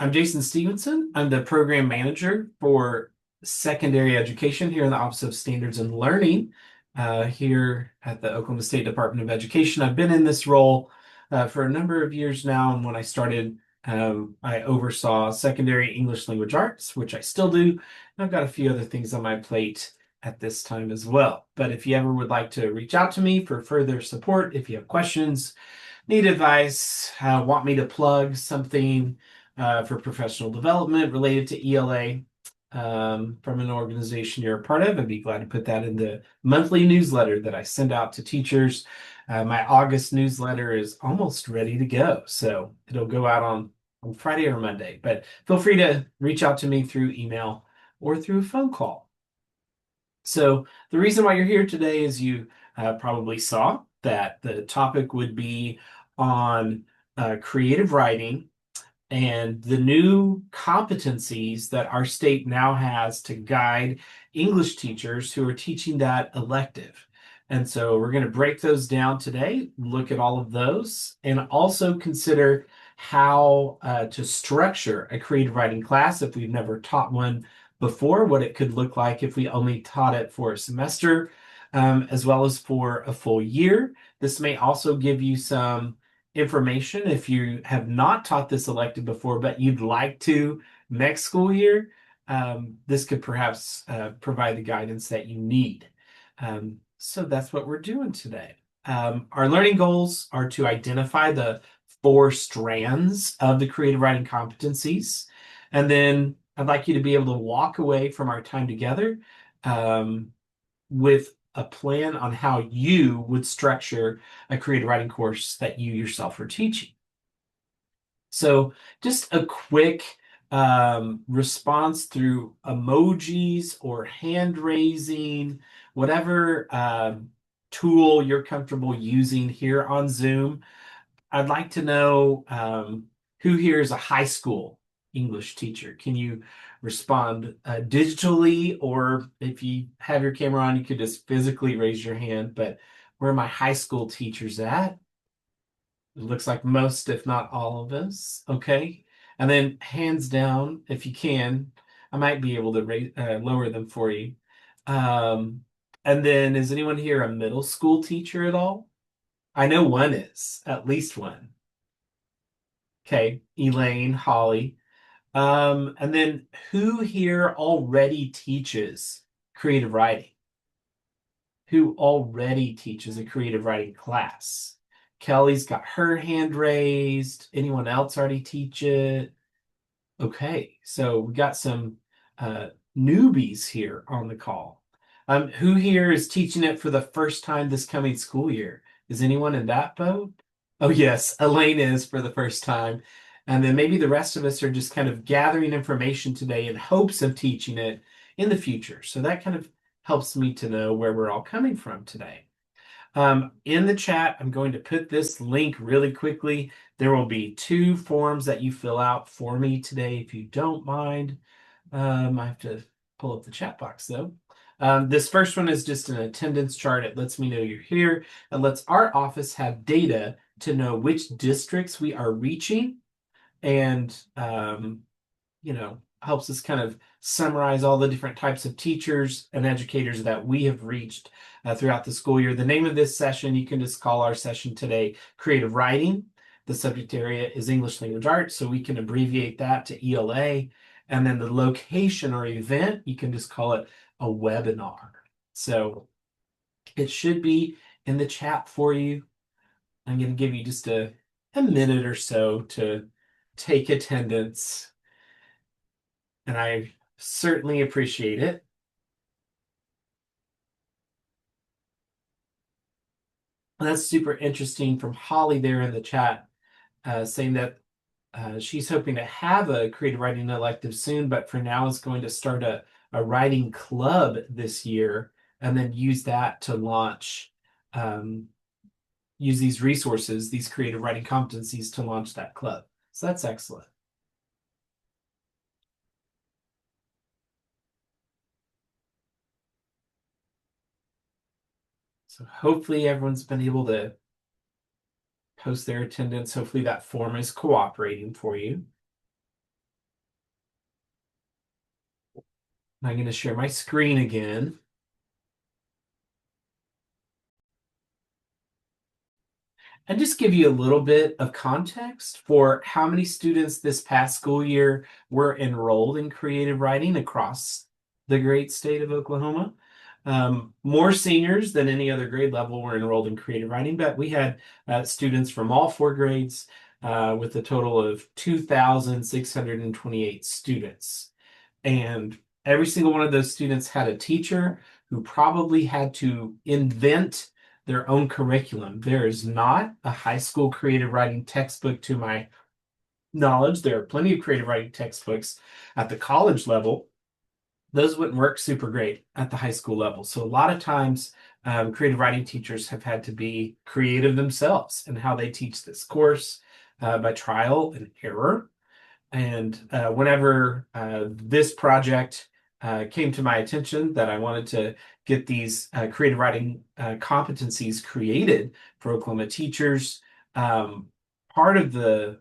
I'm Jason Stevenson. I'm the program manager for secondary education here in the Office of Standards and Learning here at the Oklahoma State Department of Education. I've been in this role for a number of years now, and when I started, I oversaw secondary English language arts, which I still do. And I've got a few other things on my plate at this time as well. But if you ever would like to reach out to me for further support, if you have questions, need advice, want me to plug something for professional development related to ELA from an organization you're a part of, I'd be glad to put that in the monthly newsletter that I send out to teachers. My August newsletter is almost ready to go, so it'll go out on Friday or Monday. But feel free to reach out to me through email or through a phone call. So the reason why you're here today is you probably saw that the topic would be on creative writing and the new competencies that our state now has to guide English teachers who are teaching that elective. And so we're going to break those down today, look at all of those, and also consider how to structure a creative writing class if we've never taught one before, what it could look like if we only taught it for a semester, as well as for a full year. This may also give you some information if you have not taught this elective before, but you'd like to next school year. This could perhaps provide the guidance that you need. So that's what we're doing today. Our learning goals are to identify the 4 strands of the creative writing competencies. And then I'd like you to be able to walk away from our time together with a plan on how you would structure a creative writing course that you yourself are teaching. So just a quick response through emojis or hand raising, whatever tool you're comfortable using here on Zoom. I'd like to know who here is a high school English teacher. Can you respond digitally, or if you have your camera on, you could just physically raise your hand. But where are my high school teachers at? It looks like most, if not all of us. Okay. And then hands down, if you can, I might be able to lower them for you. Um, and then is anyone here a middle school teacher at all? I know one is, at least one. Okay, Elaine, Holly. And then who here already teaches creative writing? Who already teaches a creative writing class? Kelly's got her hand raised. Anyone else already teach it? Okay, so we got some newbies here on the call. Who here is teaching it for the first time this coming school year? Is anyone in that boat? Oh, yes, Elaine is for the first time. And then maybe the rest of us are just kind of gathering information today in hopes of teaching it in the future. So that kind of helps me to know where we're all coming from today. In the chat, I'm going to put this link really quickly. There will be 2 forms that you fill out for me today, if you don't mind. I have to pull up the chat box though. This first one is just an attendance chart. It lets me know you're here. It lets our office have data to know which districts we are reaching, and helps us kind of summarize all the different types of teachers and educators that we have reached throughout the school year. The name of this session, you can just call our session today Creative Writing. The subject area is English Language Arts, so we can abbreviate that to ELA. And then the location or event, you can just call it a webinar. So it should be in the chat for you. I'm going to give you just a minute or so to take attendance, and I certainly appreciate it. And that's super interesting from Holly there in the chat, saying that she's hoping to have a creative writing elective soon, but for now is going to start a writing club this year and then use that to launch, use these resources, these creative writing competencies to launch that club. So that's excellent. So hopefully everyone's been able to post their attendance. Hopefully that form is cooperating for you. I'm going to share my screen again. And just give you a little bit of context for how many students this past school year were enrolled in creative writing across the great state of Oklahoma. More seniors than any other grade level were enrolled in creative writing, but we had students from all four grades with a total of 2,628 students. And every single one of those students had a teacher who probably had to invent their own curriculum. There is not a high school creative writing textbook to my knowledge. There are plenty of creative writing textbooks at the college level. Those wouldn't work super great at the high school level. So a lot of times, creative writing teachers have had to be creative themselves in how they teach this course by trial and error. And whenever this project came to my attention that I wanted to get these creative writing competencies created for Oklahoma teachers, um, part of the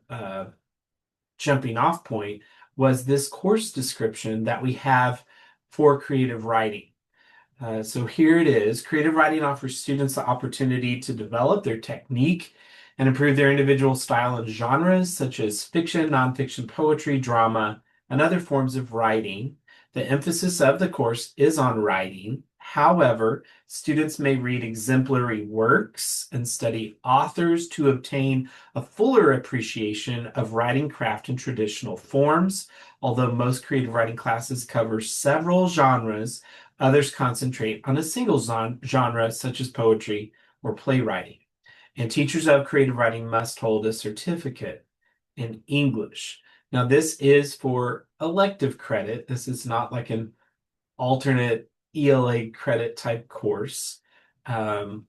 jumping off point was this course description that we have for creative writing. So here it is. Creative writing offers students the opportunity to develop their technique and improve their individual style in genres such as fiction, nonfiction, poetry, drama, and other forms of writing. The emphasis of the course is on writing. However, students may read exemplary works and study authors to obtain a fuller appreciation of writing craft in traditional forms. Although most creative writing classes cover several genres, others concentrate on a single genre, such as poetry or playwriting. And teachers of creative writing must hold a certificate in English. Now, this is for elective credit. This is not like an alternate ELA credit type course. Um,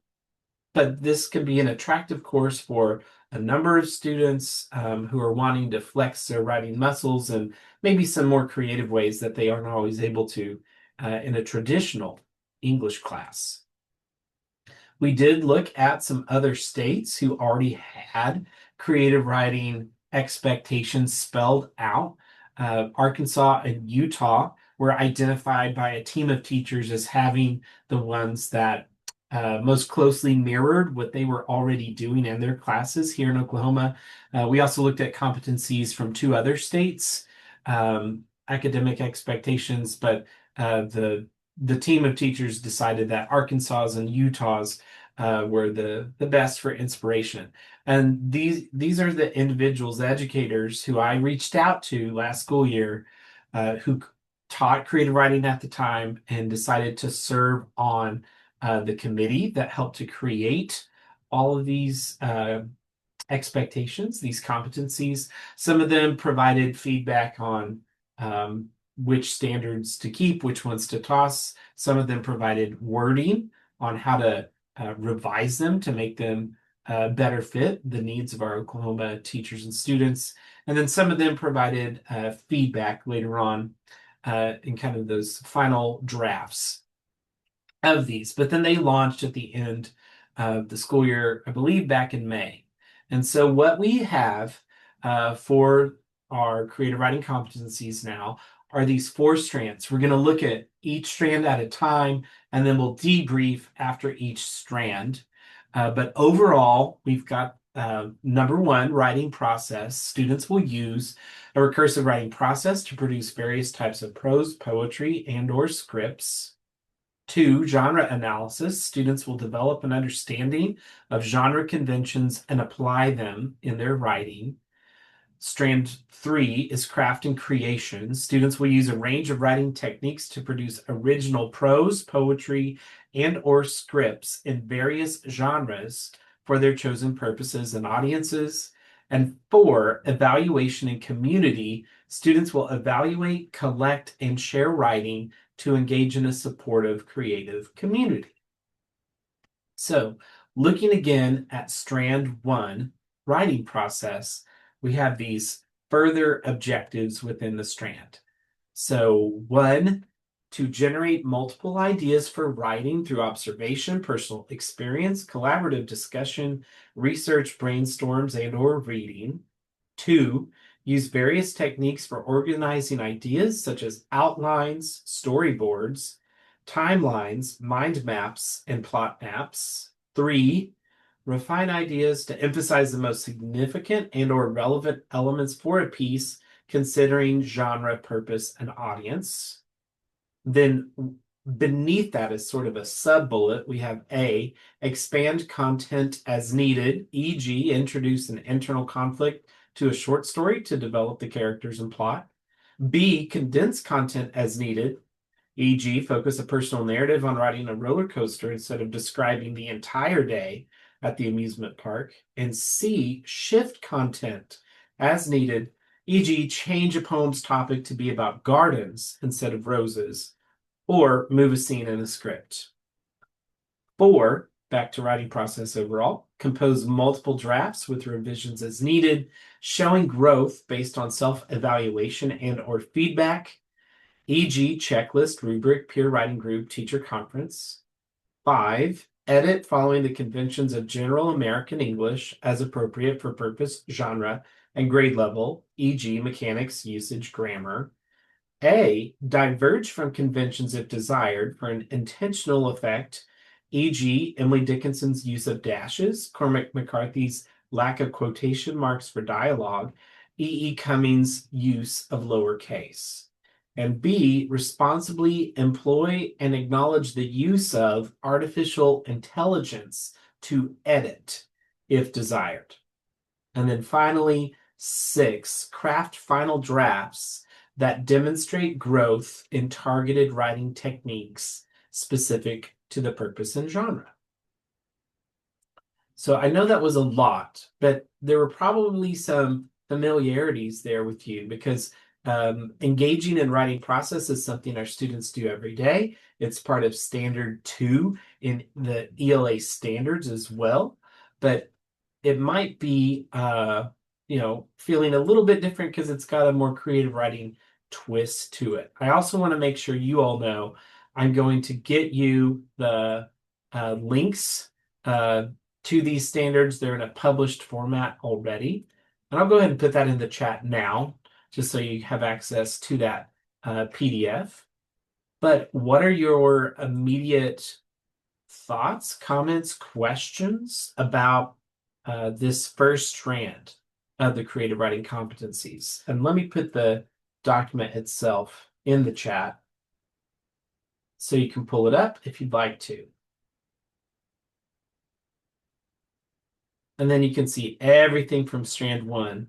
but this can be an attractive course for a number of students who are wanting to flex their writing muscles and maybe some more creative ways that they aren't always able to in a traditional English class. We did look at some other states who already had creative writing expectations spelled out. Arkansas and Utah were identified by a team of teachers as having the ones that most closely mirrored what they were already doing in their classes here in Oklahoma. We also looked at competencies from two other states, academic expectations, but the team of teachers decided that Arkansas's and Utah's were the best for inspiration. And these are the individuals, the educators who I reached out to last school year, who taught creative writing at the time and decided to serve on the committee that helped to create all of these expectations, these competencies. Some of them provided feedback on which standards to keep, which ones to toss. Some of them provided wording on how to revise them to make them better fit the needs of our Oklahoma teachers and students. And then some of them provided feedback later on in kind of those final drafts of these. But then they launched at the end of the school year, I believe back in May. And so what we have for our creative writing competencies now are these four strands. We're going to look at each strand at a time, and then we'll debrief after each strand. But overall, we've got number one, writing process. Students will use a recursive writing process to produce various types of prose, poetry, and/or scripts. Two, genre analysis. Students will develop an understanding of genre conventions and apply them in their writing. Strand three is craft and creation. Students will use a range of writing techniques to produce original prose, poetry, and/or scripts in various genres for their chosen purposes and audiences. And four, evaluation and community. Students will evaluate, collect, and share writing to engage in a supportive, creative community. So, looking again at strand one, writing process, we have these further objectives within the strand. So, one, to generate multiple ideas for writing through observation, personal experience, collaborative discussion, research, brainstorms, and/or reading. 2, use various techniques for organizing ideas such as outlines, storyboards, timelines, mind maps, and plot maps. 3, refine ideas to emphasize the most significant and or relevant elements for a piece, considering genre, purpose, and audience. Then beneath that is sort of a sub-bullet. We have A, expand content as needed, e.g., introduce an internal conflict to a short story to develop the characters and plot. B, condense content as needed, e.g., focus a personal narrative on riding a roller coaster instead of describing the entire day at the amusement park. And C, shift content as needed, e.g., change a poem's topic to be about gardens instead of roses, or move a scene in a script. 4, back to writing process overall, compose multiple drafts with revisions as needed, showing growth based on self-evaluation and or feedback, e.g., checklist, rubric, peer writing group, teacher conference. 5, edit following the conventions of general American English as appropriate for purpose, genre, and grade level, e.g., mechanics, usage, grammar. A, diverge from conventions if desired for an intentional effect, e.g., Emily Dickinson's use of dashes, Cormac McCarthy's lack of quotation marks for dialogue, E. E. Cummings' use of lowercase. And B, responsibly employ and acknowledge the use of artificial intelligence to edit if desired. And then finally, 6, craft final drafts that demonstrate growth in targeted writing techniques specific to the purpose and genre. So I know that was a lot, but there were probably some familiarities there with you because engaging in writing process is something our students do every day. It's part of standard 2 in the ELA standards as well, but it might be feeling a little bit different because it's got a more creative writing twist to it. I also want to make sure you all know I'm going to get you the links to these standards. They're in a published format already. And I'll go ahead and put that in the chat now, just so you have access to that PDF. But what are your immediate thoughts, comments, questions about this first strand of the creative writing competencies? And let me put the document itself in the chat so you can pull it up if you'd like to. And then you can see everything from strand 1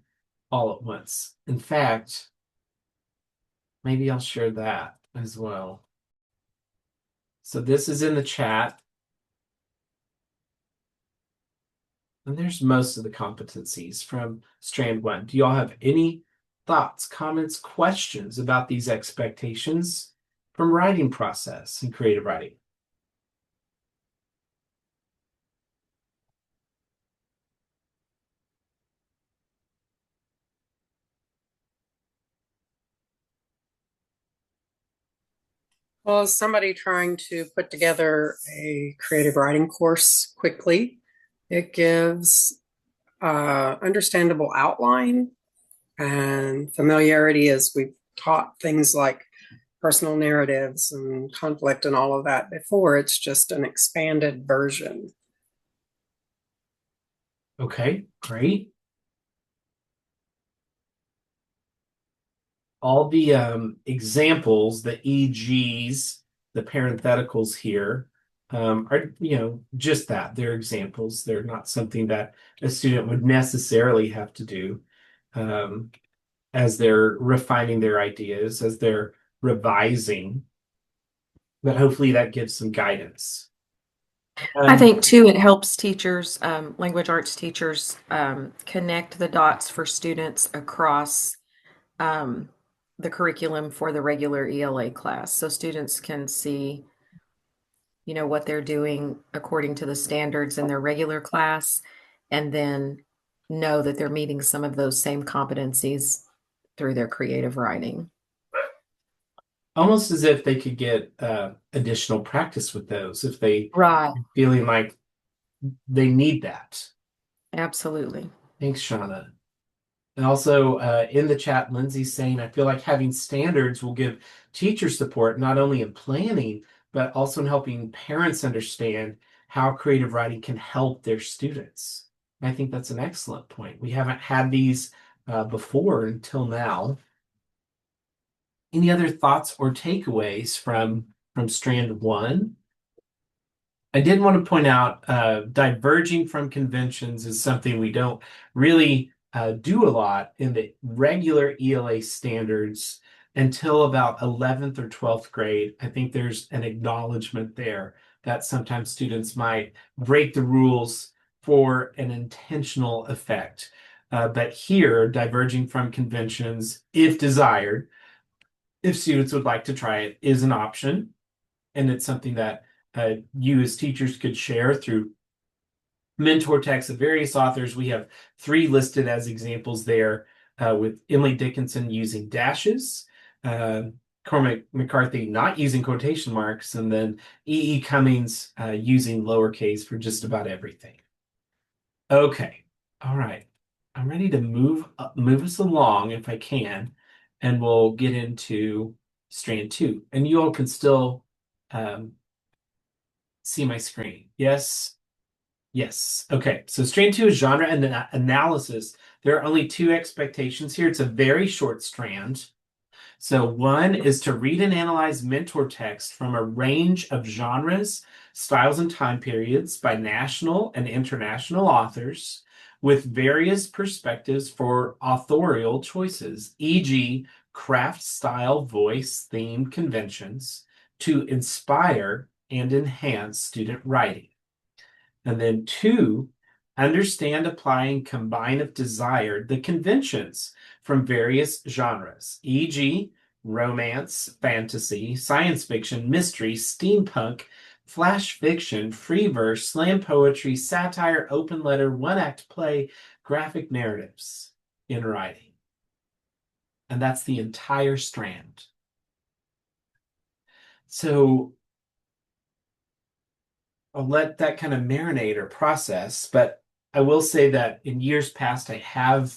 all at once. In fact, maybe I'll share that as well. So this is in the chat. And there's most of the competencies from strand 1. Do y'all have any thoughts, comments, questions about these expectations from writing process and creative writing? Well, as somebody trying to put together a creative writing course quickly, it gives understandable outline and familiarity as we've taught things like personal narratives and conflict and all of that before. It's just an expanded version. Okay, great. All the examples, the EGs, the parentheticals here are, just that. They're examples. They're not something that a student would necessarily have to do as they're refining their ideas, as they're revising. But hopefully that gives some guidance. I think too, it helps teachers, language arts teachers, connect the dots for students across the curriculum for the regular ELA class. So students can see, what they're doing according to the standards in their regular class, and then know that they're meeting some of those same competencies through their creative writing. Almost as if they could get additional practice with those if they Right. feeling like they need that. Absolutely. Thanks, Shauna. And also in the chat, Lindsay's saying, I feel like having standards will give teacher support, not only in planning, but also in helping parents understand how creative writing can help their students. And I think that's an excellent point. We haven't had these before until now. Any other thoughts or takeaways from strand one? I did want to point out diverging from conventions is something we don't really do a lot in the regular ELA standards until about 11th or 12th grade. I think there's an acknowledgement there that sometimes students might break the rules for an intentional effect. But here, diverging from conventions, if desired, if students would like to try it, is an option. And it's something that you as teachers could share through mentor texts of various authors. We have three listed as examples there, with Emily Dickinson using dashes, Cormac McCarthy not using quotation marks, and then E. Cummings using lowercase for just about everything. Okay, all right. I'm ready to move us along if I can, and we'll get into strand two. And you all can still um, see my screen. Yes. Yes. Okay. So strand two is genre and analysis. There are only two expectations here. It's a very short strand. So one is to read and analyze mentor text from a range of genres, styles, and time periods by national and international authors with various perspectives for authorial choices, e.g., craft style, voice, theme conventions to inspire and enhance student writing. And then two, understand, apply, and combine if desired the conventions from various genres, e.g., romance, fantasy, science fiction, mystery, steampunk, flash fiction, free verse, slam poetry, satire, open letter, one-act play, graphic narratives in writing. And that's the entire strand. So I'll let that kind of marinate or process, but I will say that in years past, I have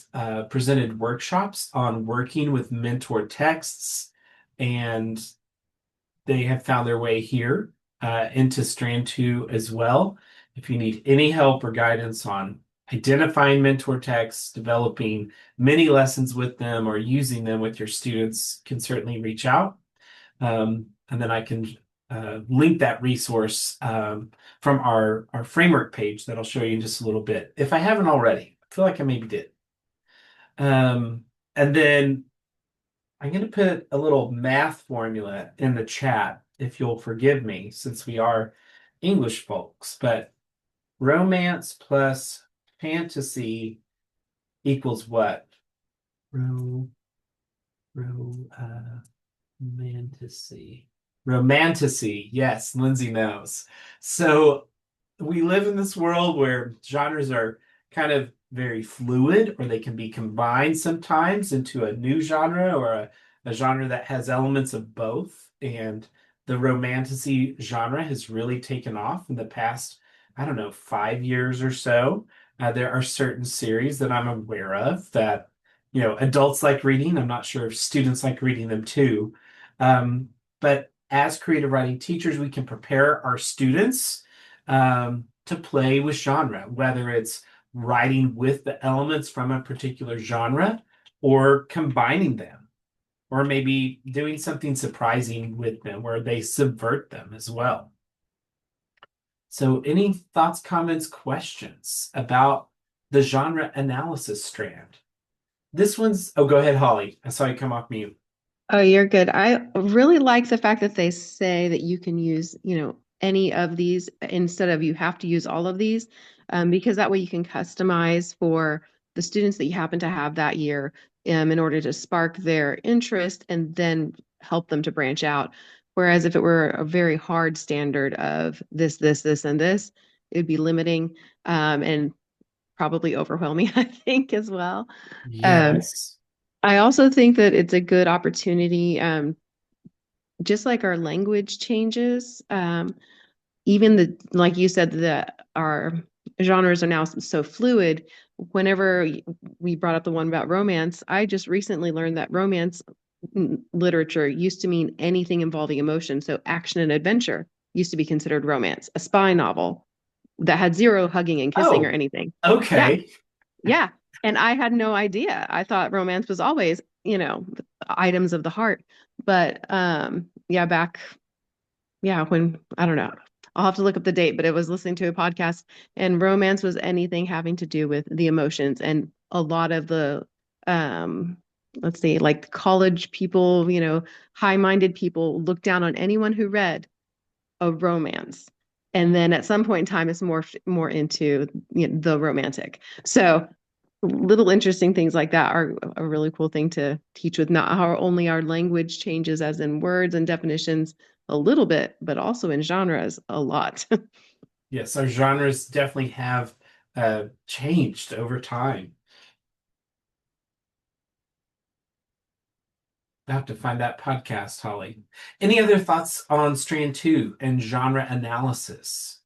presented workshops on working with mentor texts, and they have found their way here into Strand 2 as well. If you need any help or guidance on identifying mentor texts, developing mini lessons with them, or using them with your students, can certainly reach out. And then I can link that resource from our framework page that I'll show you in just a little bit, if I haven't already. I feel like I maybe did. And then I'm going to put a little math formula in the chat, if you'll forgive me, since we are English folks. But romance plus fantasy equals what? Ro, romantasy. Romantasy. Yes, Lindsay knows. So we live in this world where genres are kind of very fluid, or they can be combined sometimes into a new genre, or a genre that has elements of both. And the romantasy genre has really taken off in the past, I don't know, 5 years or so. There are certain series that I'm aware of that adults like reading. I'm not sure if students like reading them too. But as creative writing teachers, we can prepare our students to play with genre, whether it's writing with the elements from a particular genre or combining them, or maybe doing something surprising with them where they subvert them as well. So, any thoughts, comments, questions about the genre analysis strand? This one's, oh, go ahead, Holly. I saw you come off mute. Oh, you're good. I really like the fact that they say that you can use, any of these instead of you have to use all of these, because that way you can customize for the students that you happen to have that year, in order to spark their interest and then help them to branch out. Whereas if it were a very hard standard of this, and this, it would be limiting, and probably overwhelming, I think, as well. Yes. I also think that it's a good opportunity, just like our language changes, even like you said, that our genres are now so fluid. whenever we brought up the one about romance, I just recently learned that romance literature used to mean anything involving emotion. So action and adventure used to be considered romance. A spy novel that had zero hugging and kissing or Oh, anything. Yeah, okay. yeah. And I had no idea. I thought romance was always, items of the heart. But yeah, when I don't know. I'll have to look up the date, but it was listening to a podcast, and romance was anything having to do with the emotions. And a lot of the let's see, like college people, high-minded people look down on anyone who read a romance. And then at some point in time, it's more into the romantic. So little interesting things like that are a really cool thing to teach with, not how only our language changes as in words and definitions a little bit, but also in genres a lot. Yes, our genres definitely have changed over time. I'll have to find that podcast, Holly. Any other thoughts on strand 2 and genre analysis?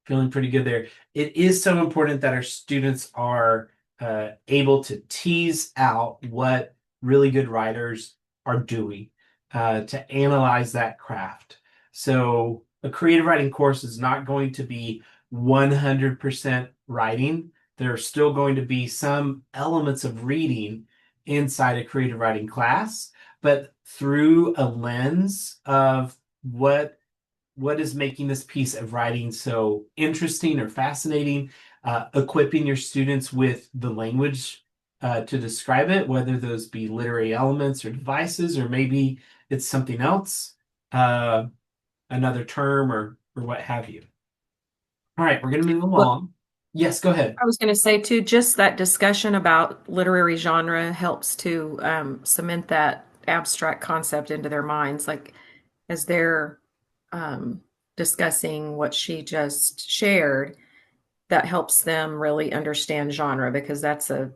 Feeling pretty good there. It is so important that our students are able to tease out what really good writers are doing, to analyze that craft. So a creative writing course is not going to be 100% writing. There are still going to be some elements of reading inside a creative writing class, but through a lens of what is making this piece of writing so interesting or fascinating, equipping your students with the language to describe it, whether those be literary elements or devices, or maybe it's something else, uh, another term or what have you. All right, we're going to move Well, along. Yes, go ahead. I was going to say too, just that discussion about literary genre helps to cement that abstract concept into their minds. Like as they're um, discussing what she just shared, that helps them really understand genre because that's a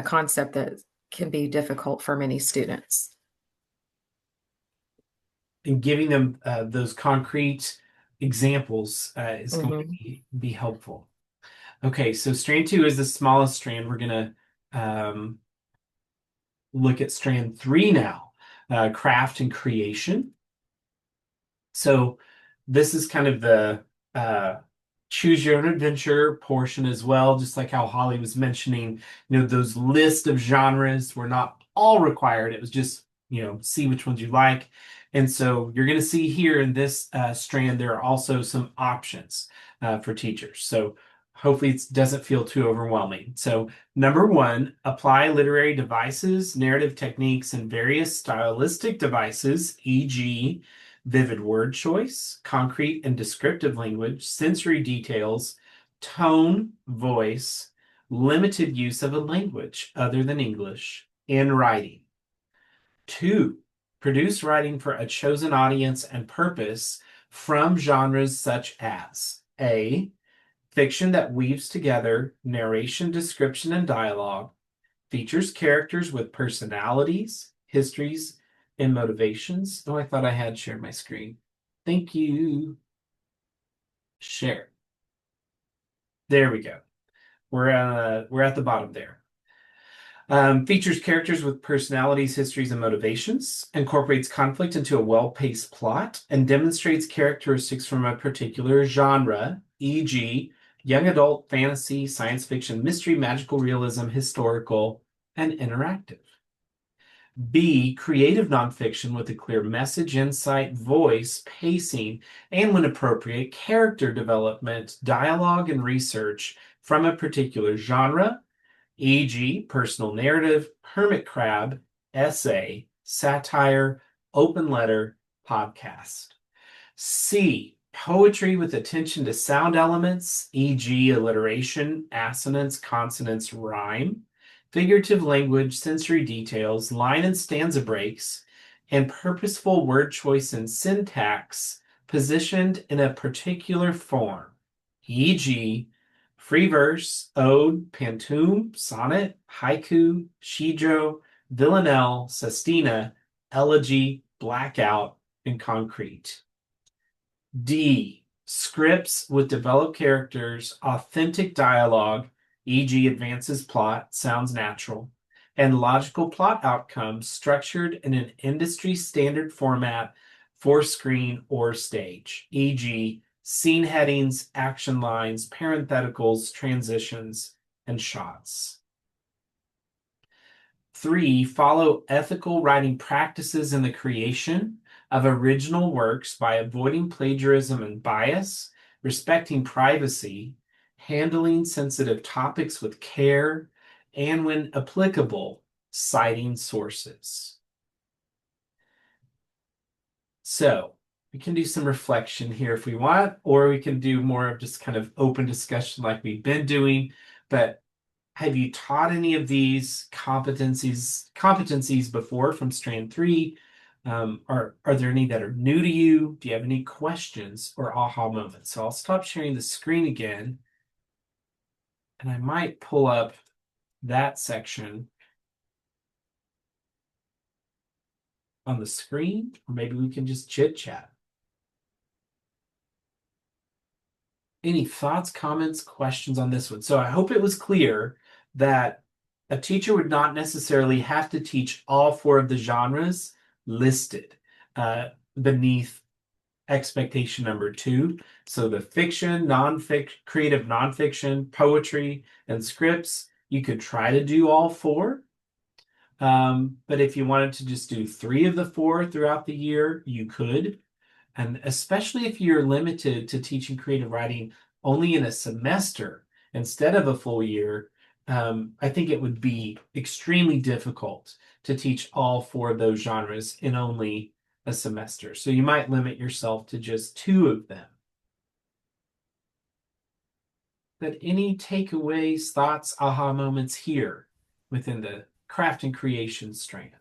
concept that can be difficult for many students. And giving them those concrete examples is going to Mm-hmm. be helpful. Okay, so strand 2 is the smallest strand. We're going to look at strand 3 now, craft and creation. So this is kind of the choose your own adventure portion as well, just like how Holly was mentioning, those list of genres were not all required. It was just, see which ones you like. And so you're going to see here in this strand, there are also some options for teachers. So hopefully it doesn't feel too overwhelming. So number 1, apply literary devices, narrative techniques, and various stylistic devices, e.g., vivid word choice, concrete and descriptive language, sensory details, tone, voice, limited use of a language other than English in writing. 2, produce writing for a chosen audience and purpose from genres such as A, fiction that weaves together narration, description, and dialogue, features characters with personalities, histories, and motivations. Oh, I thought I had shared my screen. Thank you. Share. There we go. We're at the bottom there. Features characters with personalities, histories, and motivations, incorporates conflict into a well-paced plot, and demonstrates characteristics from a particular genre, e.g., young adult, fantasy, science fiction, mystery, magical realism, historical, and interactive. B, creative nonfiction with a clear message, insight, voice, pacing, and when appropriate, character development, dialogue, and research from a particular genre, e.g., personal narrative, hermit crab, essay, satire, open letter, podcast. C, poetry with attention to sound elements, e.g., alliteration, assonance, consonants, rhyme, figurative language, sensory details, line and stanza breaks, and purposeful word choice and syntax positioned in a particular form, e.g., free verse, ode, pantoum, sonnet, haiku, shijo, villanelle, sestina, elegy, blackout, and concrete. D, Scripts with developed characters, authentic dialogue, e.g., advances plot, sounds natural, and logical plot outcomes structured in an industry standard format for screen or stage, e.g., scene headings, action lines, parentheticals, transitions, and shots. 3, follow ethical writing practices in the creation of original works by avoiding plagiarism and bias, respecting privacy, handling sensitive topics with care, and when applicable, citing sources. So we can do some reflection here if we want, or we can do more of just kind of open discussion like we've been doing. But have you taught any of these competencies before from Strand 3? Are there any that are new to you? Do you have any questions or aha moments? So I'll stop sharing the screen again, and I might pull up that section on the screen, or maybe we can just chit chat. Any thoughts, comments, questions on this one? So I hope it was clear that a teacher would not necessarily have to teach all 4 of the genres listed beneath expectation number 2. So the fiction, creative nonfiction, poetry, and scripts, you could try to do all 4. But if you wanted to just do 3 of the 4 throughout the year, you could. And especially if you're limited to teaching creative writing only in a semester instead of a full year, I think it would be extremely difficult to teach all 4 of those genres in only a semester. So you might limit yourself to just 2 of them. But any takeaways, thoughts, aha moments here within the craft and creation strand?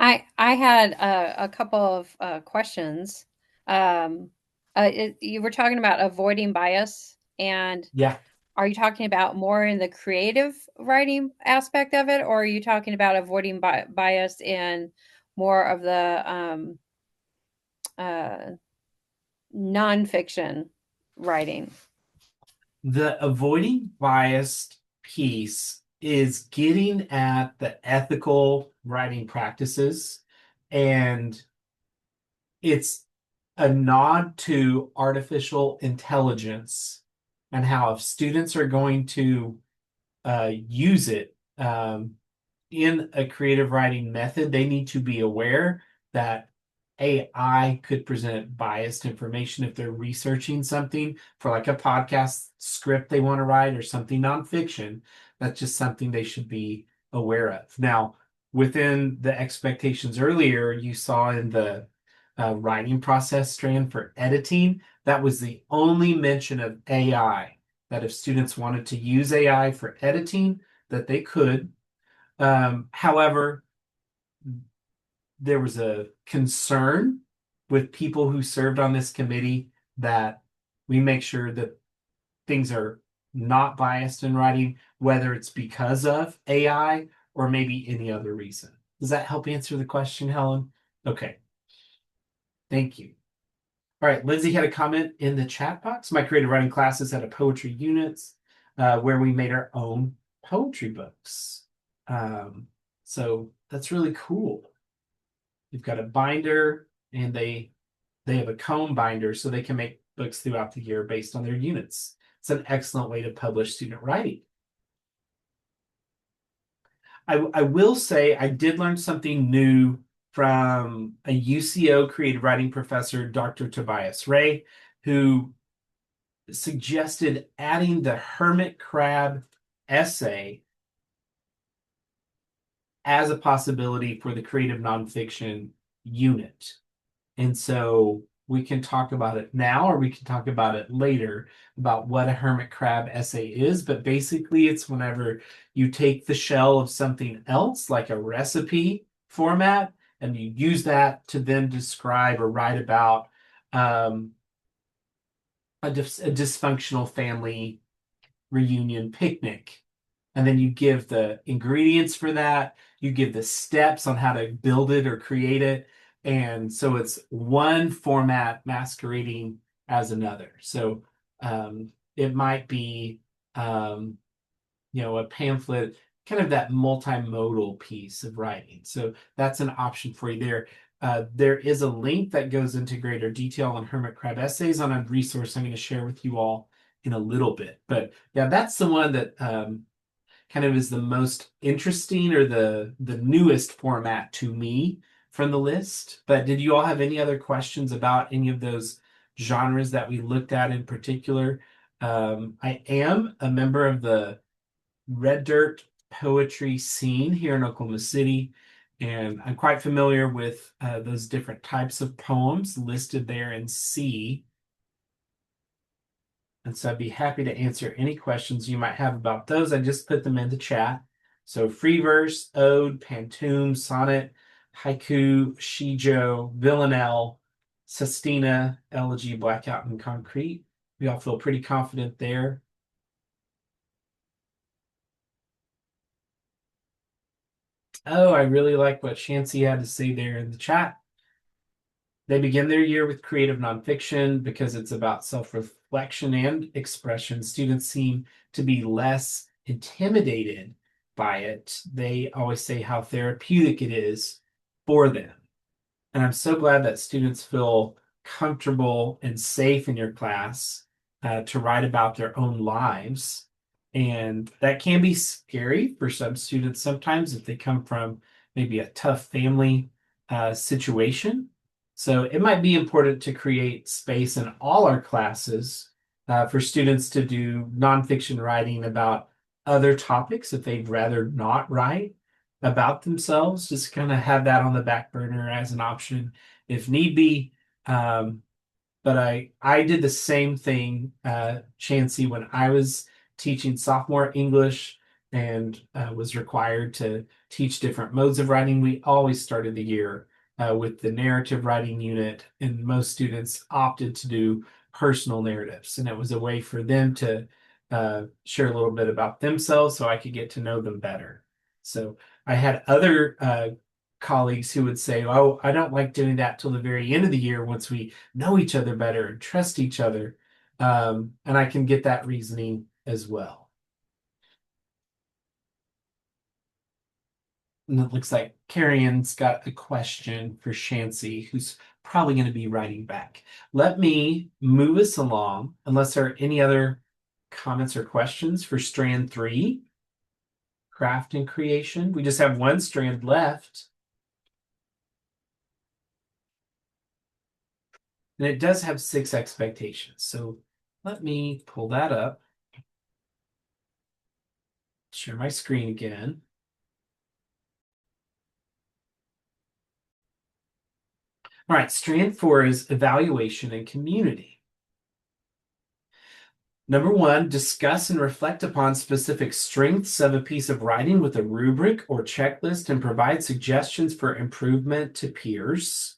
I had a couple of questions. You were talking about avoiding bias, and Yeah. are you talking about more in the creative writing aspect of it, or are you talking about avoiding bias in more of the uh, nonfiction writing? The avoiding biased piece is getting at the ethical writing practices, and it's a nod to artificial intelligence and how if students are going to use it in a creative writing method, they need to be aware that AI could present biased information if they're researching something for like a podcast script they want to write or something nonfiction. That's just something they should be aware of. Now, within the expectations earlier, you saw in the writing process strand for editing, that was the only mention of AI, that if students wanted to use AI for editing, that they could. However, there was a concern with people who served on this committee that we make sure that things are not biased in writing, whether it's because of AI or maybe any other reason. Does that help answer the question, Helen? Okay. Thank you. All right, Lindsay had a comment in the chat box. My creative writing classes had a poetry units where we made our own poetry books. So that's really cool. You've got a binder, and they have a cone binder, so they can make books throughout the year based on their units. It's an excellent way to publish student writing. I will say I did learn something new from a UCO creative writing professor, Dr. Tobias Ray, who suggested adding the hermit crab essay as a possibility for the creative nonfiction unit. And so we can talk about it now, or we can talk about it later about what a hermit crab essay is. But basically, it's whenever you take the shell of something else, like a recipe format, and you use that to then describe or write about a dysfunctional family reunion picnic and then you give the ingredients for that, you give the steps on how to build it or create it. And so it's one format masquerading as another. So it might be, a pamphlet, kind of that multimodal piece of writing. So that's an option for you there. There is a link that goes into greater detail on hermit crab essays on a resource I'm going to share with you all in a little bit. But yeah, that's the one that kind of is the most interesting or the newest format to me from the list. But did you all have any other questions about any of those genres that we looked at in particular? I am a member of the Red Dirt poetry scene here in Oklahoma City, and I'm quite familiar with those different types of poems listed there in C. And so I'd be happy to answer any questions you might have about those. I just put them in the chat. So free verse, ode, pantoum, sonnet, haiku, shijo, villanelle, sestina, elegy, blackout, and concrete. We all feel pretty confident there. Oh, I really like what Shancy had to say there in the chat. They begin their year with creative nonfiction because it's about self-reflection and expression. Students seem to be less intimidated by it. They always say how therapeutic it is for them. And I'm so glad that students feel comfortable and safe in your class to write about their own lives. And that can be scary for some students sometimes if they come from maybe a tough family situation. So it might be important to create space in all our classes for students to do nonfiction writing about other topics if they'd rather not write about themselves. Just kind of have that on the back burner as an option if need be. But I did the same thing, Chancey, when I was teaching sophomore English and was required to teach different modes of writing. We always started the year with the narrative writing unit, and most students opted to do personal narratives. And it was a way for them to share a little bit about themselves so I could get to know them better. So I had other colleagues who would say, "Oh, I don't like doing that till the very end of the year once we know each other better and trust each other." And I can get that reasoning as well. And it looks like Carrie's got a question for Shancy, who's probably going to be writing back. Let me move us along, unless there are any other comments or questions for strand 3, craft and creation. We just have one strand left. And it does have 6 expectations. So let me pull that up. Share my screen again. All right, strand 4 is evaluation and community. Number 1, discuss and reflect upon specific strengths of a piece of writing with a rubric or checklist and provide suggestions for improvement to peers.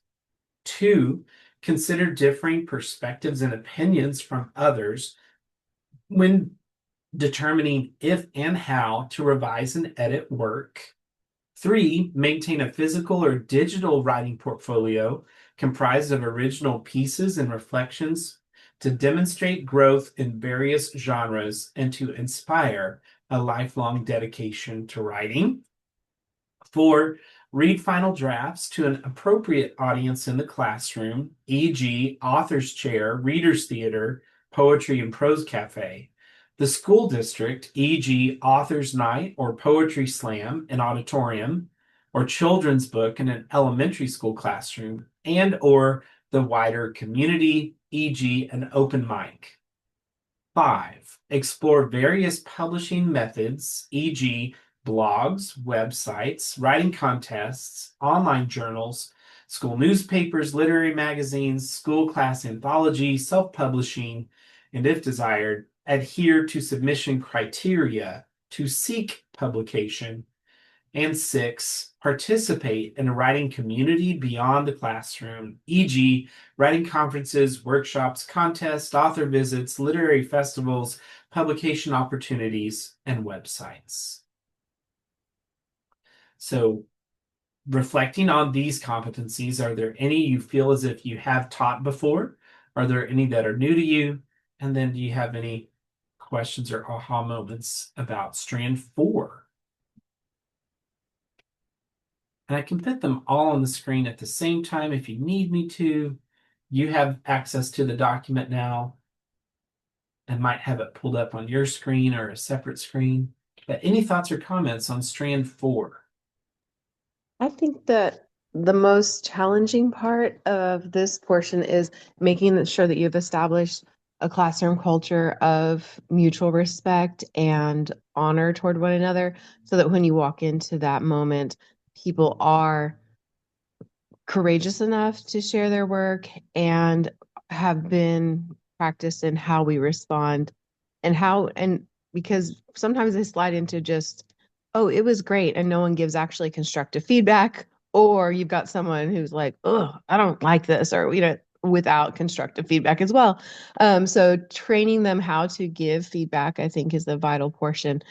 2, consider differing perspectives and opinions from others when determining if and how to revise and edit work. 3, maintain a physical or digital writing portfolio comprised of original pieces and reflections to demonstrate growth in various genres and to inspire a lifelong dedication to writing. 4, read final drafts to an appropriate audience in the classroom, e.g., author's chair, reader's theater, poetry and prose cafe. The school district, e.g., author's night or poetry slam in auditorium, or children's book in an elementary school classroom, and or the wider community, e.g., an open mic. 5, explore various publishing methods, e.g., blogs, websites, writing contests, online journals, school newspapers, literary magazines, school class anthology, self-publishing, and if desired, adhere to submission criteria to seek publication. And 6, participate in a writing community beyond the classroom, e.g., writing conferences, workshops, contests, author visits, literary festivals, publication opportunities, and websites. So reflecting on these competencies, are there any you feel as if you have taught before? Are there any that are new to you? And then do you have any questions or aha moments about strand 4? And I can put them all on the screen at the same time if you need me to. You have access to the document now and might have it pulled up on your screen or a separate screen. But any thoughts or comments on strand 4? I think that the most challenging part of this portion is making sure that you've established a classroom culture of mutual respect and honor toward one another so that when you walk into that moment, people are courageous enough to share their work and have been practiced in how we respond and because sometimes they slide into just, oh, it was great, and no one gives actually constructive feedback, or you've got someone who's like, oh, I don't like this, or without constructive feedback as well. So training them how to give feedback, I think, is the vital portion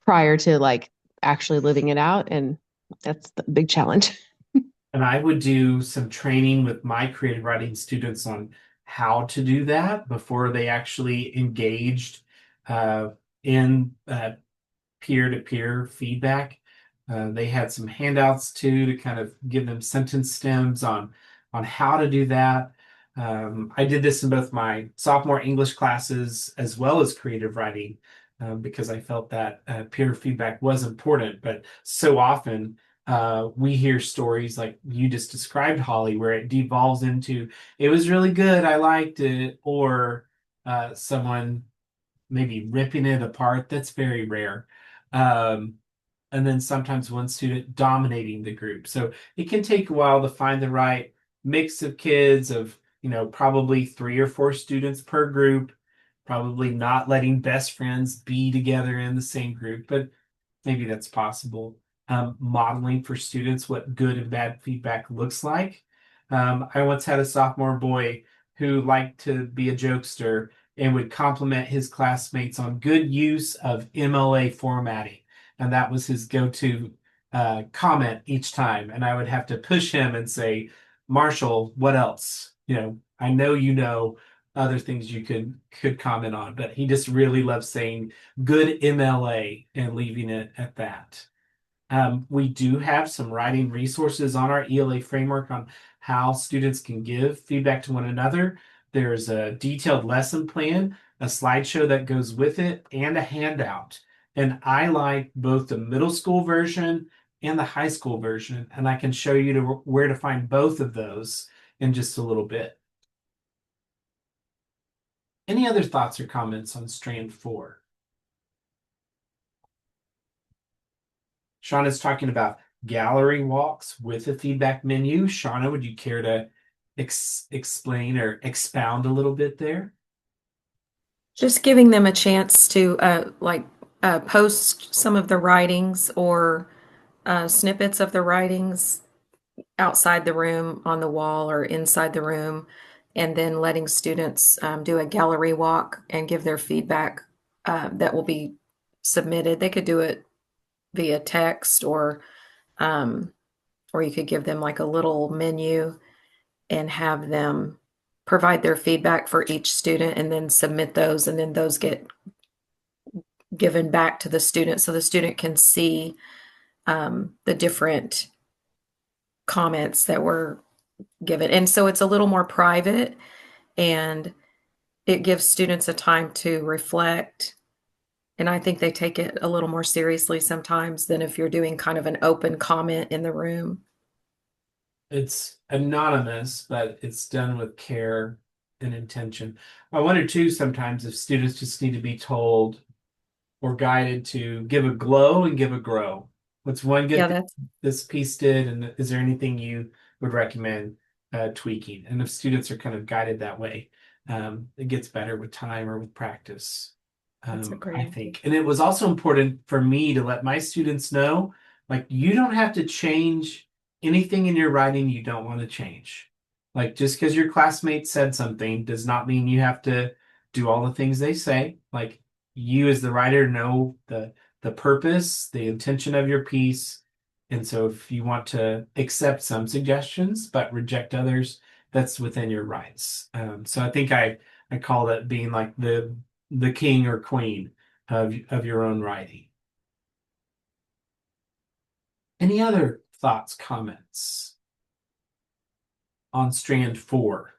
prior to like actually living it out, and that's the big challenge. And I would do some training with my creative writing students on how to do that before they actually engaged in peer-to-peer feedback. They had some handouts too to kind of give them sentence stems on how to do that. I did this in both my sophomore English classes as well as creative writing because I felt that peer feedback was important. But so often we hear stories like you just described, Holly, where it devolves into, it was really good, I liked it, or someone maybe ripping it apart. That's very rare. Um, and then sometimes one student dominating the group. So it can take a while to find the right mix of kids of, probably 3 or 4 students per group, probably not letting best friends be together in the same group, but maybe that's possible. Modeling for students what good and bad feedback looks like. I once had a sophomore boy who liked to be a jokester and would compliment his classmates on good use of MLA formatting. And that was his go-to comment each time. And I would have to push him and say, Marshall, what else? I know other things you could comment on, but he just really loves saying good MLA and leaving it at that. We do have some writing resources on our ELA framework on how students can give feedback to one another. There's a detailed lesson plan, a slideshow that goes with it, and a handout. And I like both the middle school version and the high school version, and I can show you where to find both of those in just a little bit. Any other thoughts or comments on strand 4? Shauna's talking about gallery walks with a feedback menu. Shauna, would you care to explain or expound a little bit there? Just giving them a chance to post some of the writings or snippets of the writings outside the room on the wall or inside the room, and then letting students do a gallery walk and give their feedback that will be submitted. They could do it via text or you could give them like a little menu and have them provide their feedback for each student and then submit those, and then those get given back to the student so the student can see the different comments that were given. And so it's a little more private and it gives students a time to reflect. And I think they take it a little more seriously sometimes than if you're doing kind of an open comment in the room. It's anonymous, but it's done with care and intention. I wonder too sometimes if students just need to be told or guided to give a glow and give a grow. What's one good Yeah, thing that's this piece did, and is there anything you would recommend tweaking? And if students are kind of guided that way, it gets better with time or with practice. a great I idea. think. And it was also important for me to let my students know, like, you don't have to change anything in your writing you don't want to change. Like, just because your classmate said something does not mean you have to do all the things they say. Like, you as the writer know the purpose, the intention of your piece. And so if you want to accept some suggestions but reject others, that's within your rights. So I think I call that being like the king or queen of your own writing. Any other thoughts, comments on strand 4?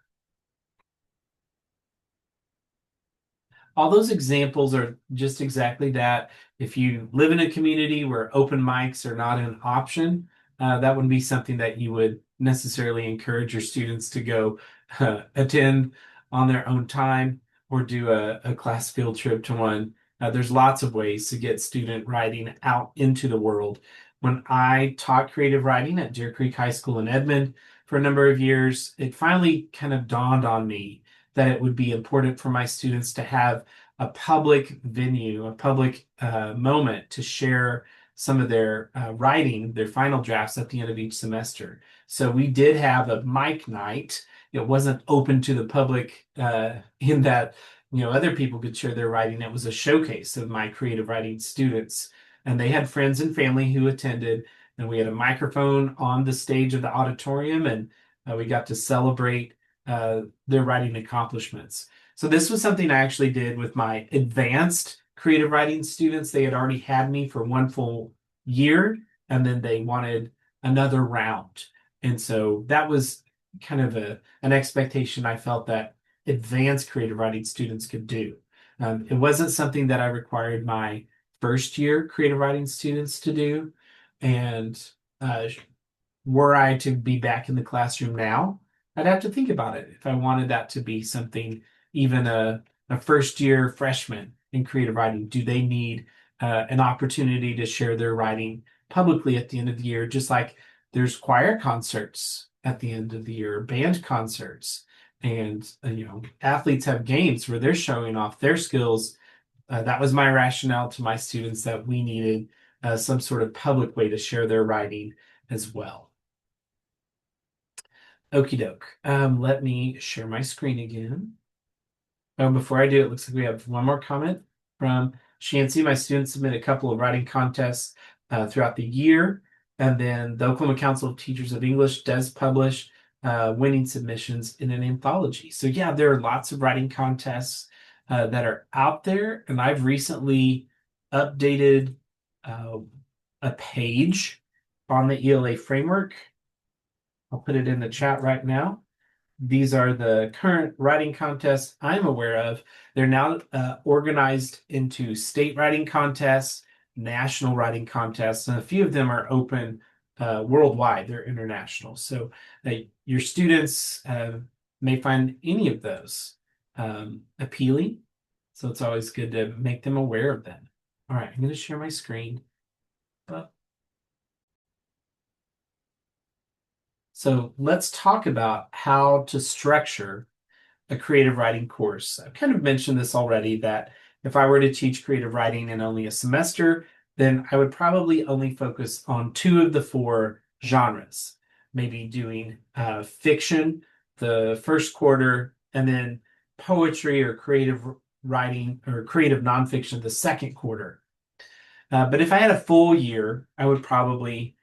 All those examples are just exactly that. If you live in a community where open mics are not an option, that would be something that you would necessarily encourage your students to go attend on their own time or do a class field trip to one. There's lots of ways to get student writing out into the world. When I taught creative writing at Deer Creek High School in Edmond for a number of years, it finally kind of dawned on me that it would be important for my students to have a public venue, a public moment to share some of their writing, their final drafts at the end of each semester. So we did have a mic night. It wasn't open to the public in that, other people could share their writing. It was a showcase of my creative writing students. And they had friends and family who attended. And we had a microphone on the stage of the auditorium, and we got to celebrate their writing accomplishments. So this was something I actually did with my advanced creative writing students. They had already had me for one full year, and then they wanted another round. And so that was kind of an expectation I felt that advanced creative writing students could do. It wasn't something that I required my first year creative writing students to do. And were I to be back in the classroom now, I'd have to think about it if I wanted that to be something, even a first year freshman in creative writing. Do they need an opportunity to share their writing publicly at the end of the year, just like there's choir concerts at the end of the year, band concerts, and athletes have games where they're showing off their skills. That was my rationale to my students, that we needed some sort of public way to share their writing as well. Okie doke. Let me share my screen again. Before I do, it looks like we have one more comment from Shancy. My students submit a couple of writing contests throughout the year, and then the Oklahoma Council of Teachers of English does publish winning submissions in an anthology. So yeah, there are lots of writing contests that are out there, and I've recently updated a page on the ELA framework. I'll put it in the chat right now. These are the current writing contests I'm aware of. They're now organized into state writing contests, national writing contests, and a few of them are open worldwide. They're international. So your students may find any of those appealing. So it's always good to make them aware of them. All right, I'm going to share my screen. So let's talk about how to structure a creative writing course. I've kind of mentioned this already, that if I were to teach creative writing in only a semester, then I would probably only focus on 2 of the 4 genres, maybe doing fiction the first quarter, and then poetry or creative writing or creative nonfiction the second quarter. But if I had a full year, I would probably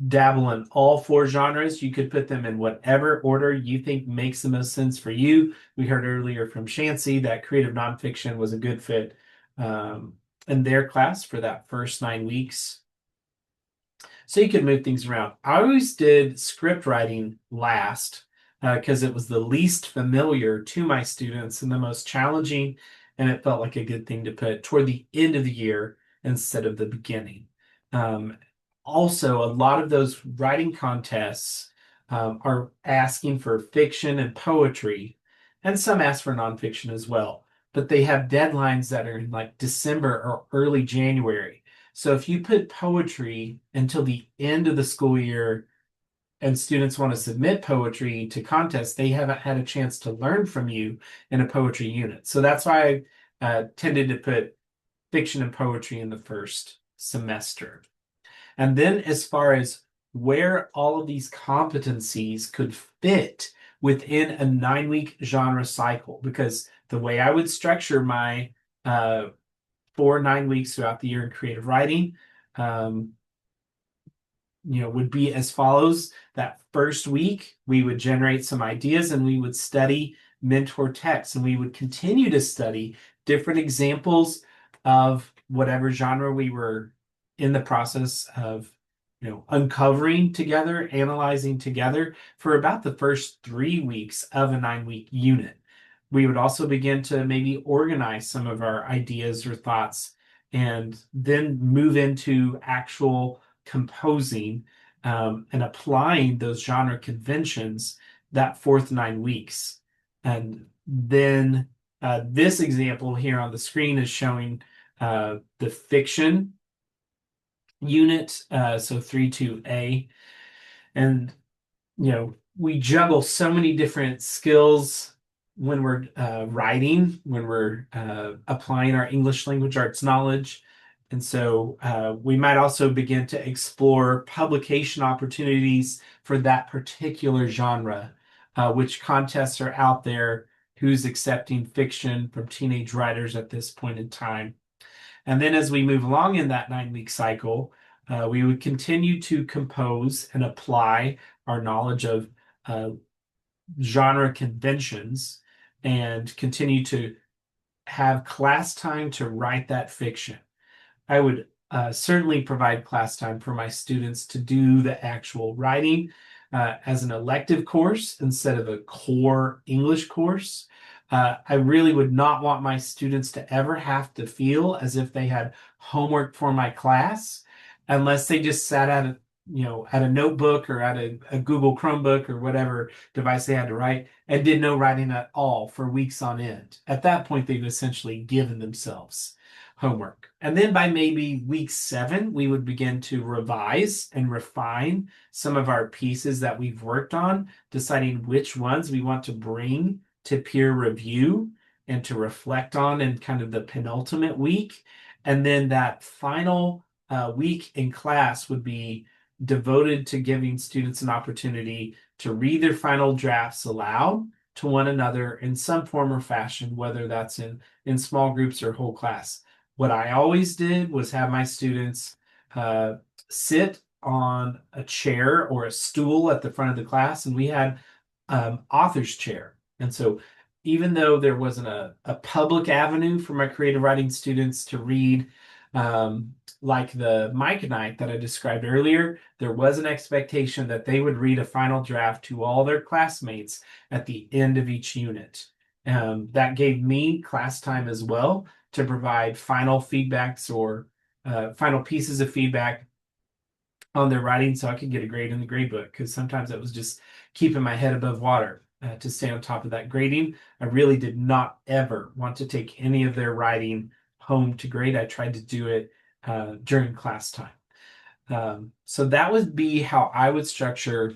dabble in all 4 genres. You could put them in whatever order you think makes the most sense for you. We heard earlier from Shancy that creative nonfiction was a good fit in their class for that first 9 weeks. So you could move things around. I always did script writing last because it was the least familiar to my students and the most challenging, and it felt like a good thing to put toward the end of the year instead of the beginning. Also, a lot of those writing contests are asking for fiction and poetry, and some ask for nonfiction as well. But they have deadlines that are in like December or early January. So if you put poetry until the end of the school year and students want to submit poetry to contests, they haven't had a chance to learn from you in a poetry unit. So that's why I tended to put fiction and poetry in the first semester. And then as far as where all of these competencies could fit within a 9-week genre cycle, because the way I would structure my 4 9 weeks throughout the year in creative writing, would be as follows. That first week, we would generate some ideas and we would study mentor texts, and we would continue to study different examples of whatever genre we were in the process of uncovering together, analyzing together for about the first 3 weeks of a 9 week unit. We would also begin to maybe organize some of our ideas or thoughts and then move into actual composing and applying those genre conventions that fourth 9 weeks. And then this example here on the screen is showing the fiction unit, so 3-2A. And we juggle so many different skills when we're writing, when we're applying our English language arts knowledge. And so we might also begin to explore publication opportunities for that particular genre, which contests are out there, who's accepting fiction from teenage writers at this point in time. And then as we move along in that 9 week cycle, we would continue to compose and apply our knowledge of genre conventions and continue to have class time to write that fiction. I would certainly provide class time for my students to do the actual writing as an elective course instead of a core English course. I really would not want my students to ever have to feel as if they had homework for my class unless they just sat at a notebook or at a Google Chromebook or whatever device they had to write and did no writing at all for weeks on end. At that point, they've essentially given themselves homework. And then by maybe week 7, we would begin to revise and refine some of our pieces that we've worked on, deciding which ones we want to bring to peer review and to reflect on in kind of the penultimate week. And then that final week in class would be devoted to giving students an opportunity to read their final drafts aloud to one another in some form or fashion, whether that's in small groups or whole class. What I always did was have my students sit on a chair or a stool at the front of the class, and we had author's chair. And so even though there wasn't a public avenue for my creative writing students to read, like the Mike night that I described earlier, there was an expectation that they would read a final draft to all their classmates at the end of each unit. That gave me class time as well to provide final feedbacks or final pieces of feedback on their writing so I could get a grade in the grade book, because sometimes it was just keeping my head above water to stay on top of that grading. I really did not ever want to take any of their writing home to grade. I tried to do it during class time. So that would be how I would structure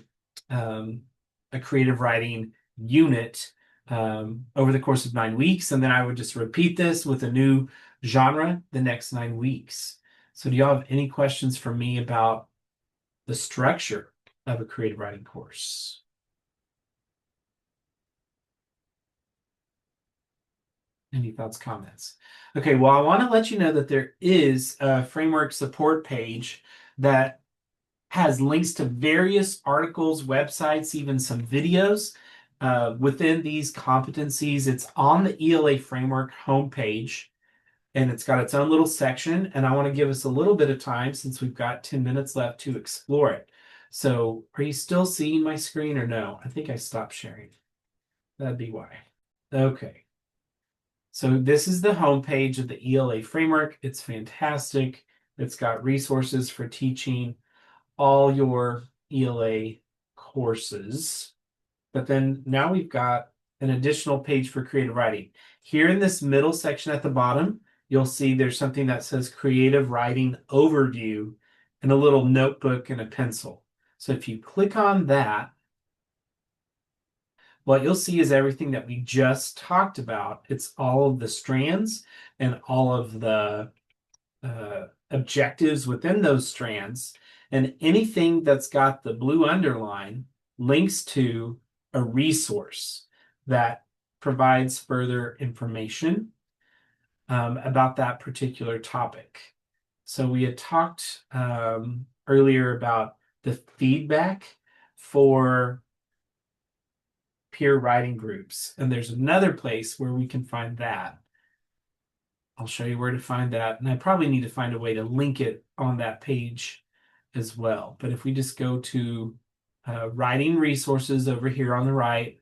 a creative writing unit over the course of 9 weeks. And then I would just repeat this with a new genre the next 9 weeks. So do y'all have any questions for me about the structure of a creative writing course? Any thoughts, comments? Okay, well, I want to let you know that there is a framework support page that has links to various articles, websites, even some videos within these competencies. It's on the ELA framework homepage, and it's got its own little section. And I want to give us a little bit of time, since we've got 10 minutes left, to explore it. So are you still seeing my screen or no? I think I stopped sharing. That'd be why. Okay. So this is the homepage of the ELA framework. It's fantastic. It's got resources for teaching all your ELA courses. But then now we've got an additional page for creative writing. Here in this middle section at the bottom, you'll see there's something that says Creative Writing Overview and a little notebook and a pencil. So if you click on that, what you'll see is everything that we just talked about. It's all of the strands and all of the objectives within those strands. And anything that's got the blue underline links to a resource that provides further information about that particular topic. So we had talked earlier about the feedback for peer writing groups, and there's another place where we can find that. I'll show you where to find that, and I probably need to find a way to link it on that page as well. But if we just go to writing resources over here on the right,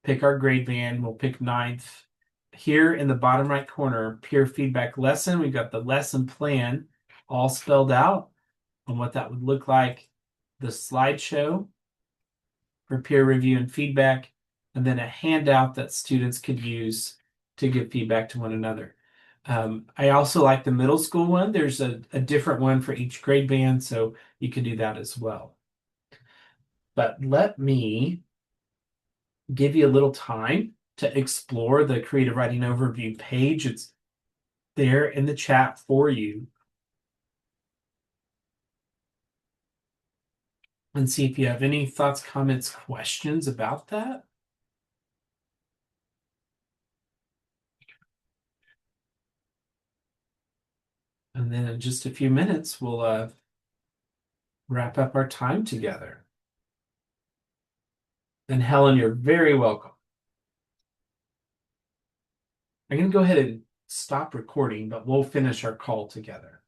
pick our grade band, we'll pick 9th. Here in the bottom right corner, peer feedback lesson, we've got the lesson plan all spelled out on what that would look like, the slideshow for peer review and feedback, and then a handout that students could use to give feedback to one another. I also like the middle school one. There's a different one for each grade band, so you can do that as well. But let me give you a little time to explore the Creative Writing Overview page. It's there in the chat for you. And see if you have any thoughts, comments, questions about that. And then in just a few minutes, we'll wrap up our time together. And Helen, you're very welcome. I'm going to go ahead and stop recording, but we'll finish our call together.